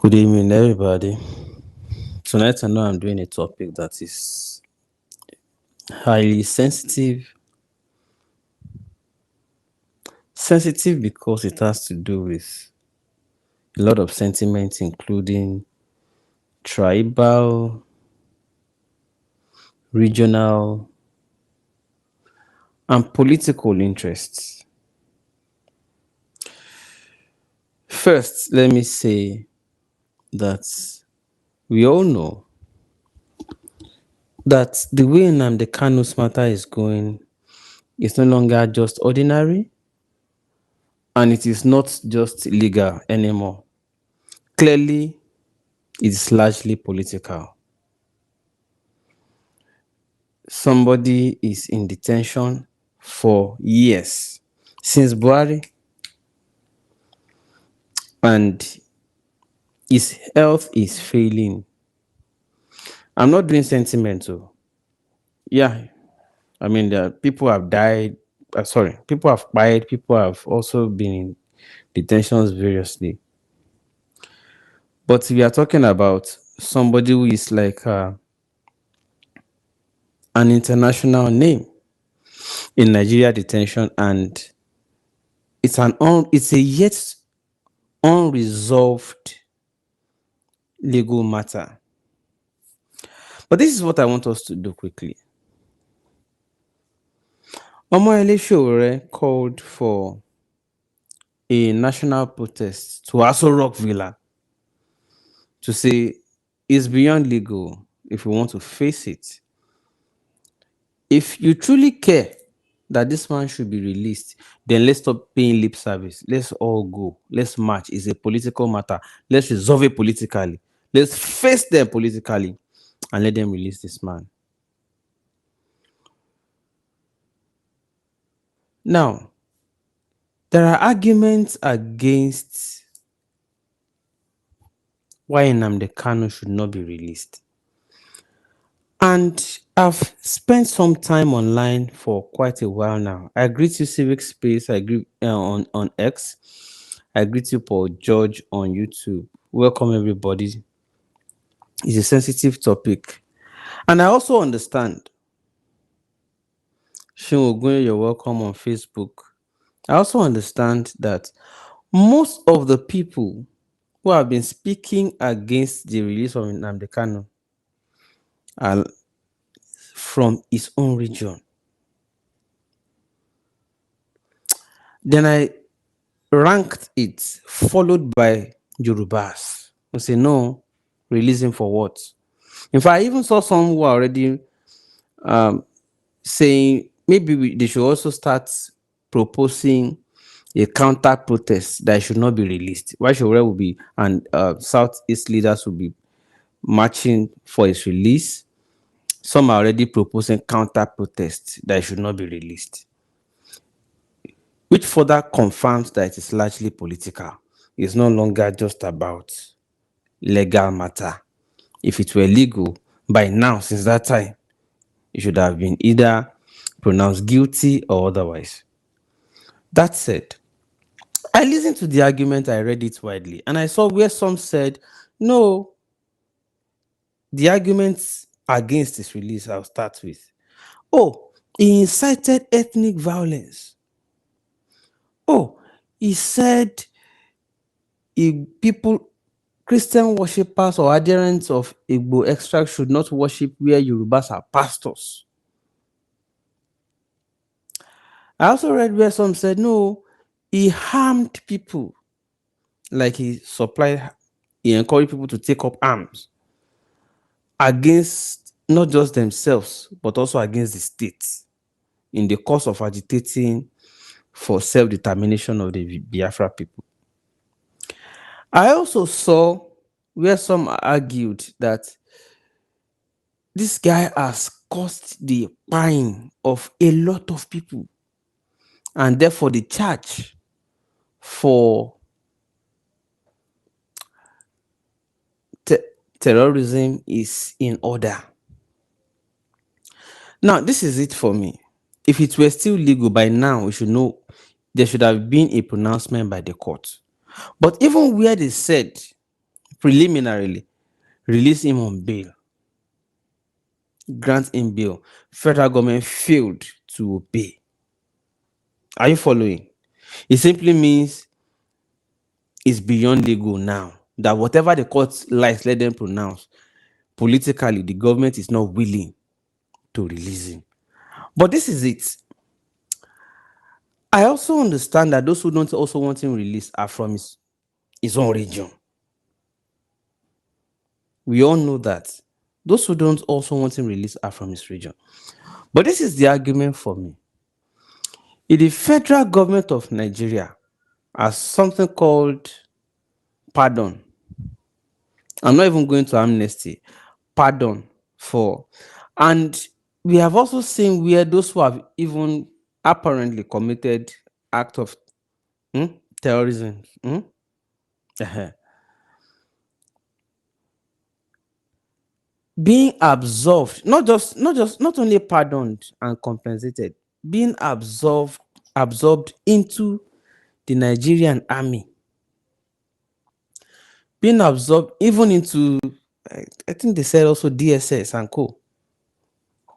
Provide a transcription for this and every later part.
Good evening, everybody. Tonight, I know I'm doing a topic that is highly sensitive. Sensitive because it has to do with a lot of sentiments, including tribal, regional, and political interests. First, let me say that we all know that the way Nnamdi Kanu's matter is going is no longer just ordinary, and it is not just legal anymore. Clearly, it is largely political. Somebody is in detention for years since Buhari, and his health is failing. I'm not doing sentimental. Yeah, I mean, people have died. Sorry, people have died. People have also been in detentions variously. But we are talking about somebody who is like an international name in Nigeria detention, and it's a yet unresolved legal matter. But this is what I want us to do quickly. Omoyele Sowore called for a national protest to Aso Rock Villa to say it's beyond legal if we want to face it. If you truly care that this man should be released, then let's stop paying lip service. Let's all go. Let's march. It's a political matter. Let's resolve it politically. Let's face them politically and let them release this man. Now, there are arguments against why Nnamdi Kanu should not be released. And I've spent some time online for quite a while now. I greet you, Civic Space. I greet on X. I greet you, Paul George, on YouTube. Welcome, everybody. It's a sensitive topic. And I also understand. Shin Ogunye, you're welcome on Facebook. I also understand that most of the people who have been speaking against the release of Nnamdi Kanu are from his own region. Then I ranked it, followed by Yorubas. I say, no, releasing for what? In fact, I even saw some who are already saying maybe they should also start proposing a counter protest that should not be released. Why should will be and Southeast leaders will be marching for its release? Some are already proposing counter protests that should not be released, which further confirms that it is largely political. It's no longer just about legal matter. If it were legal, by now, since that time, it should have been either pronounced guilty or otherwise. That said, I listened to the argument, I read it widely, and I saw where some said, no, the arguments against this release, I'll start with. Oh, he incited ethnic violence. Oh, he said people, Christian worshippers or adherents of Igbo extract should not worship where Yorubas are pastors. I also read where some said, no, he harmed people. Like he encouraged people to take up arms against not just themselves, but also against the state in the course of agitating for self-determination of the Biafra people. I also saw where some argued that this guy has caused the pain of a lot of people, and therefore the charge for terrorism is in order. Now, this is it for me. If it were still legal by now, we should know there should have been a pronouncement by the court. But even where they said preliminarily release him on bail, grant him bail. Federal government failed to obey. Are you following? It simply means it's beyond legal now. That whatever the court likes, let them pronounce. Politically, the government is not willing to release him. But this is it. I also understand that those who don't also want him released are from his own region. We all know that. Those who don't also want him released are from his region. But this is the argument for me. If the federal government of Nigeria has something called pardon, I'm not even going to amnesty, pardon for, and we have also seen where those who have even apparently committed act of terrorism, uh-huh, being absolved, not only pardoned and compensated, being absorbed into the Nigerian army, being absorbed even into, I think they said also DSS and co.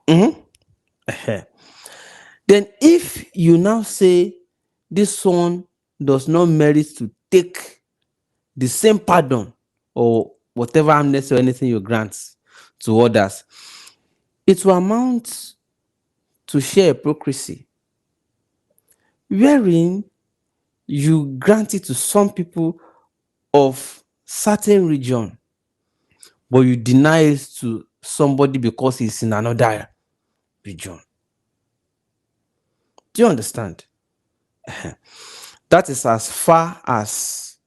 Uh-huh. Then if you now say this one does not merit to take the same pardon or whatever amnesty or anything you grant to others, it will amount to sheer hypocrisy, wherein you grant it to some people of certain region, but you deny it to somebody because he's in another region. Do you understand? That is as far as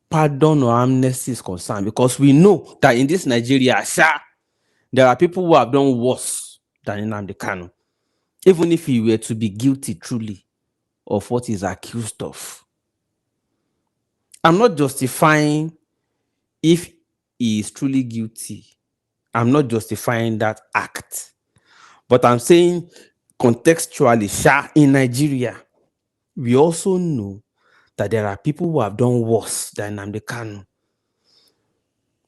pardon or amnesty is concerned, because we know that in this Nigeria, there are people who have done worse than Nnamdi Kanu, even if he were to be guilty truly of what he's accused of. I'm not justifying if he is truly guilty. I'm not justifying that act. But I'm saying contextually, in Nigeria, we also know that there are people who have done worse than Nnamdi Kanu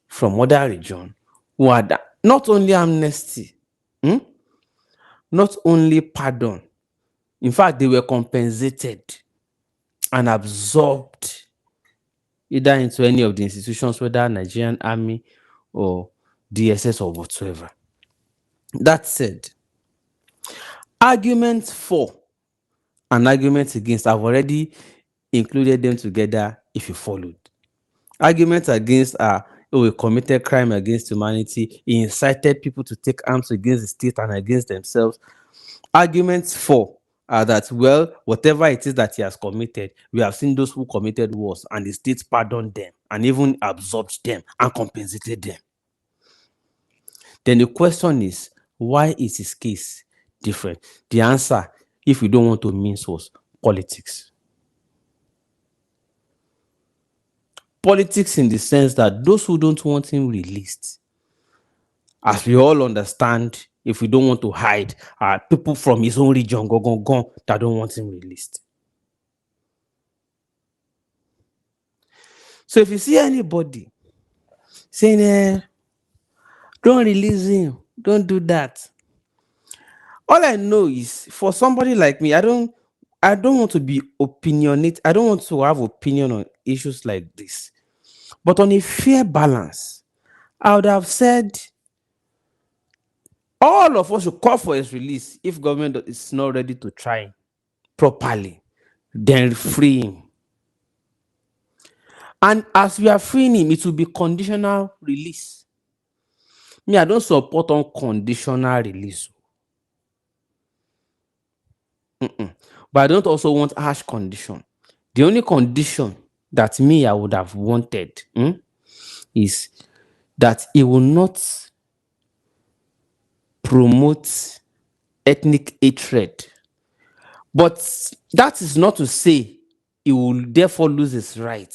from other region who had not only amnesty, not only pardon. In fact, they were compensated and absorbed either into any of the institutions, whether Nigerian army or DSS or whatsoever. That said, arguments for and arguments against, I've already included them together if you followed. Arguments against are, oh, he committed crime against humanity, he incited people to take arms against the state and against themselves. Arguments for are that, well, whatever it is that he has committed, we have seen those who committed wars and the state pardoned them and even absorbed them and compensated them. Then the question is, why is his case different? The answer, if we don't want to mince words, politics. Politics in the sense that those who don't want him released, as we all understand, if we don't want to hide, are people from his own region, that don't want him released. So if you see anybody saying, don't release him, don't do that, all I know is, for somebody like me, I don't want to be opinionated. I don't want to have opinion on issues like this. But on a fair balance, I would have said all of us should call for his release. If government is not ready to try properly, then free him. And as we are freeing him, it will be conditional release. Me, I don't support unconditional release. But I don't also want harsh condition. The only condition that me I would have wanted is that it will not promote ethnic hatred. But that is not to say he will therefore lose his right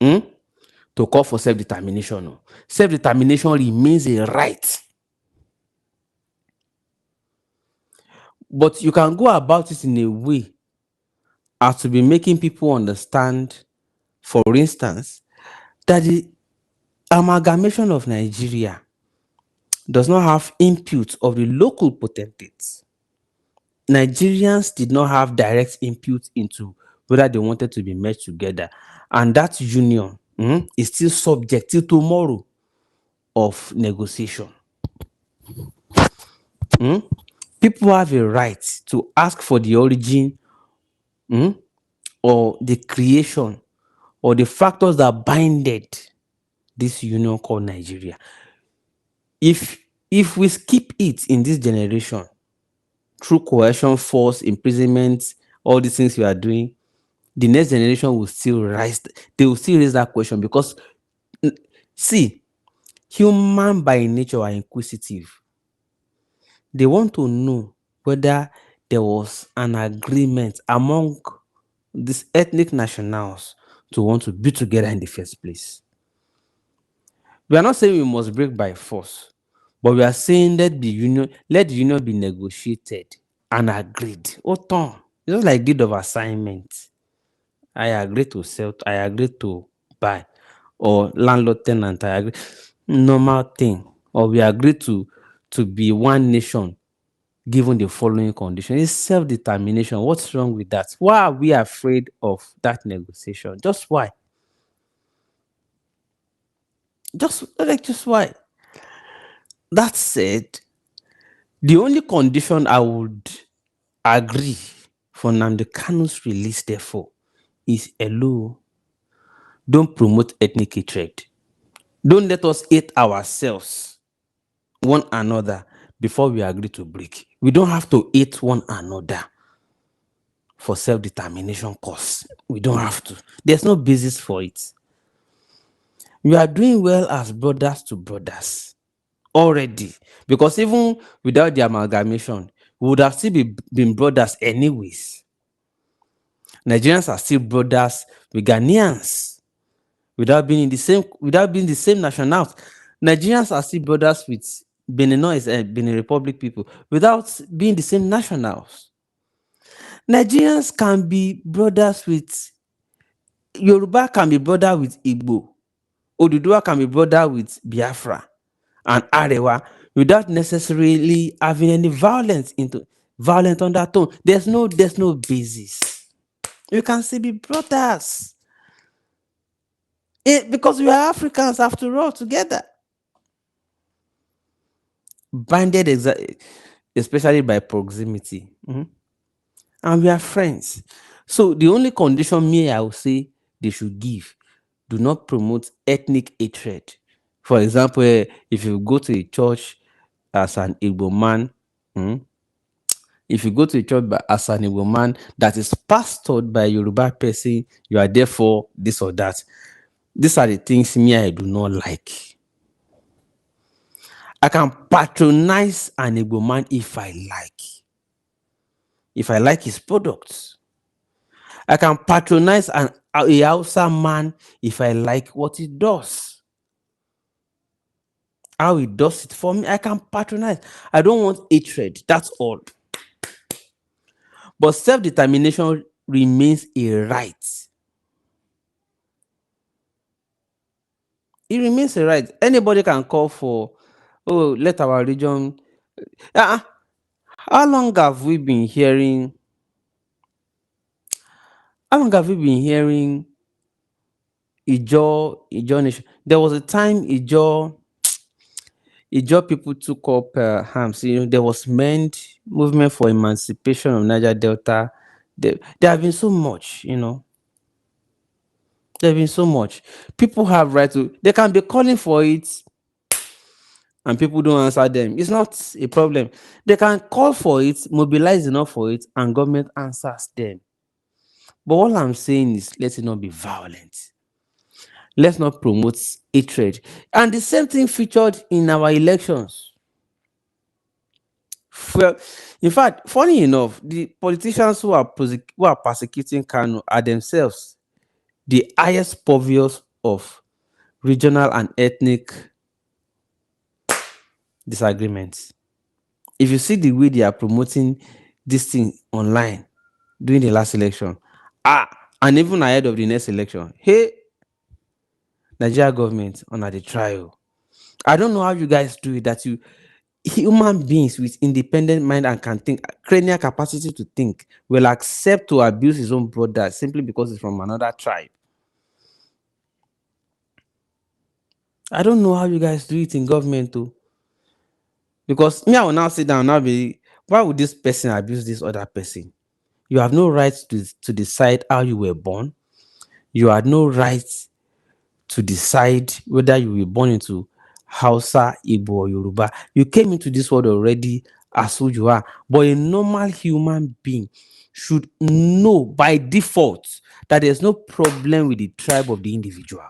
to call for self-determination. No. Self-determination remains a right. But you can go about it in a way as to be making people understand for instance, that the amalgamation of Nigeria does not have input of the local potentates. Nigerians did not have direct input into whether they wanted to be merged together. And that union is still subject till tomorrow of negotiation. People have a right to ask for the origin or the creation or the factors that binded this union called Nigeria. If we skip it in this generation through coercion, force, imprisonment, all these things we are doing, the next generation will still rise. They will still raise that question because, see, human by nature are inquisitive. They want to know whether there was an agreement among these ethnic nationals to want to be together in the first place. We are not saying we must break by force, but we are saying let the union be negotiated and agreed. Oton, it's just like deed of assignment. I agree to sell, I agree to buy, or landlord tenant, I agree. Normal thing. Or we agree to be one nation given the following condition. It's self-determination. What's wrong with that? Why are we afraid of that negotiation? Just why? Just why? That said, the only condition I would agree for Nnamdi Kanu's release, therefore, is hello, don't promote ethnic hatred. Don't let us hate ourselves, one another, before we agree to break. We don't have to hate one another for self-determination cause. We don't have to. There's no basis for it. We are doing well as brothers to brothers already. Because even without the amalgamation, we would have still been brothers anyways. Nigerians are still brothers with Ghanaians without being the same nationals. Nigerians are still brothers with Benin Republic people without being the same nationals. Nigerians can be brothers with Yoruba, can be brother with Igbo. Oduduwa can be brother with Biafra and Arewa without necessarily having any violent undertone. There's no basis. You can still be brothers. Because we are Africans after all together. Binded especially by proximity. And we are friends. So the only condition I would say they should give, do not promote ethnic hatred. For example, if you go to a church as an Igbo man, if you go to a church as an Igbo man that is pastored by a Yoruba person, you are therefore this or that. These are the things I do not like. I can patronize an Igbo man if I like. If I like his products. I can patronize a Hausa man if I like what he does. How he does it for me, I can patronize. I don't want hatred. That's all. But self-determination remains a right. It remains a right. Anybody can call for, let our region. How long have we been hearing? How long have we been hearing Ijo nation? There was a time Ijo people took up arms. There was movement for emancipation of Niger Delta. There have been so much. There have been so much. People have right to. They can be calling for it, and people don't answer them. It's not a problem. They can call for it, mobilize enough for it, and government answers them. But all I'm saying is, let it not be violent. Let's not promote hatred. And the same thing featured in our elections. Well, in fact, funny enough, the politicians who are persecuting Kanu are themselves the highest purveyors of regional and ethnic disagreements. If you see the way they are promoting this thing online during the last election, and even ahead of the next election. Hey, Nigeria government on the trial. I don't know how you guys do it. That you human beings with independent mind and can think, cranial capacity to think, will accept to abuse his own brother simply because he's from another tribe. I don't know how you guys do it in government too. Because me, I will now sit down and now be, why would this person abuse this other person? You have no right to decide how you were born. You had no right to decide whether you were born into Hausa, Igbo, or Yoruba. You came into this world already as who you are. But a normal human being should know by default that there's no problem with the tribe of the individual.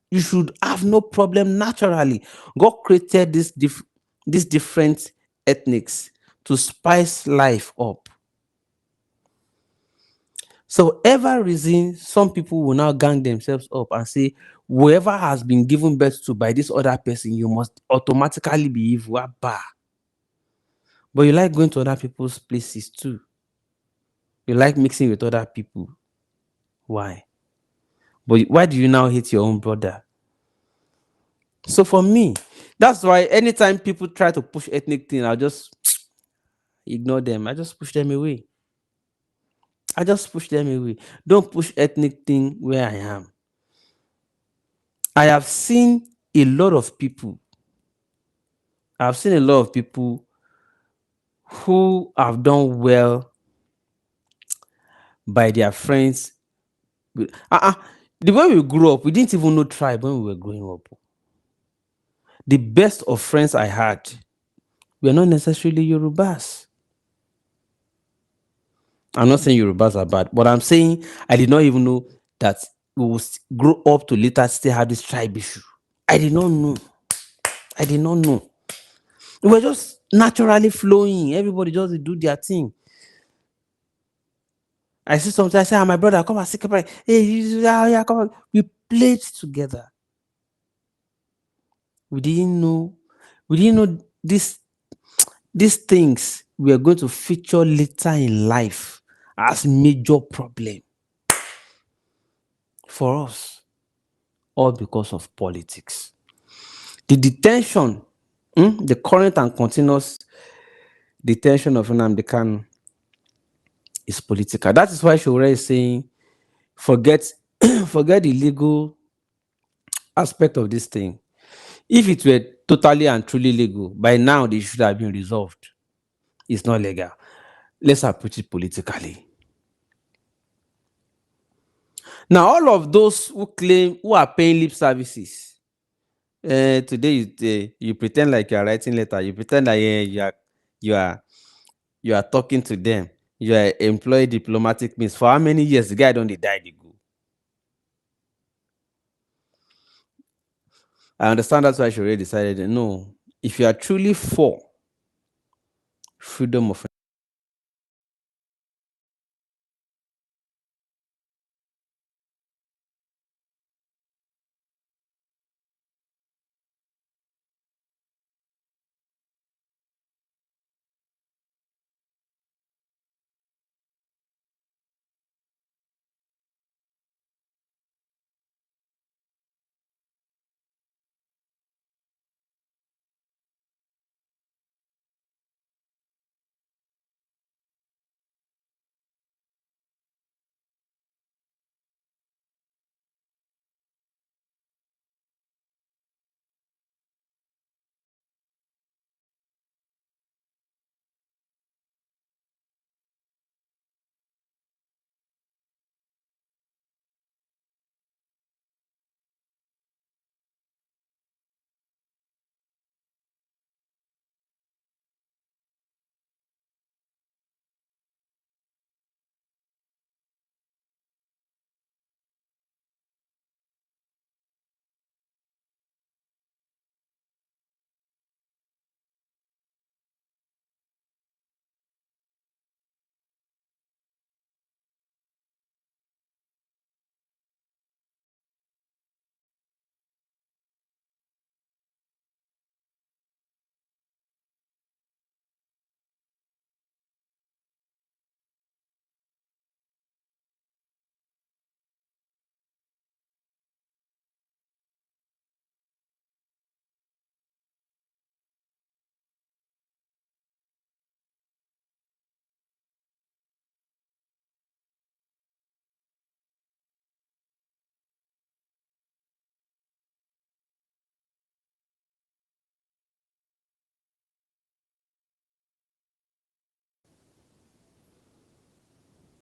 You should have no problem naturally. God created these different ethnics to spice life up. So ever reason, some people will now gang themselves up and say, whoever has been given birth to by this other person, you must automatically be evil. Abba. But you like going to other people's places too. You like mixing with other people. Why? But why do you now hate your own brother? So for me, that's why anytime people try to push ethnic thing, I'll just ignore them. I just push them away. I just push them away. Don't push ethnic thing where I am. I have seen a lot of people. I've seen a lot of people who have done well by their friends. The way we grew up, we didn't even know tribe when we were growing up. The best of friends I had were not necessarily Yorubas. I'm not saying Yorubas are bad, but I'm saying I did not even know that we will grow up to later still have this tribe issue. I did not know. I did not know. We were just naturally flowing. Everybody just do their thing. I see sometimes I say, my brother, come and see. Hey, yeah, come on. We played together. We didn't know. We didn't know these things were going to feature later in life as major problem for us, all because of politics. The detention, the current and continuous detention of Nnamdi Kanu is political. That is why Shore is saying, forget, forget the legal aspect of this thing. If it were totally and truly legal, by now they should have been resolved. It's not legal. Let's approach it politically. Now, all of those who are paying lip services, today you pretend like you are writing letter. You pretend that you are you are talking to them. You are employing diplomatic means. For how many years the guy don't they die? They go. I understand that's why she already decided. No, if you are truly for freedom of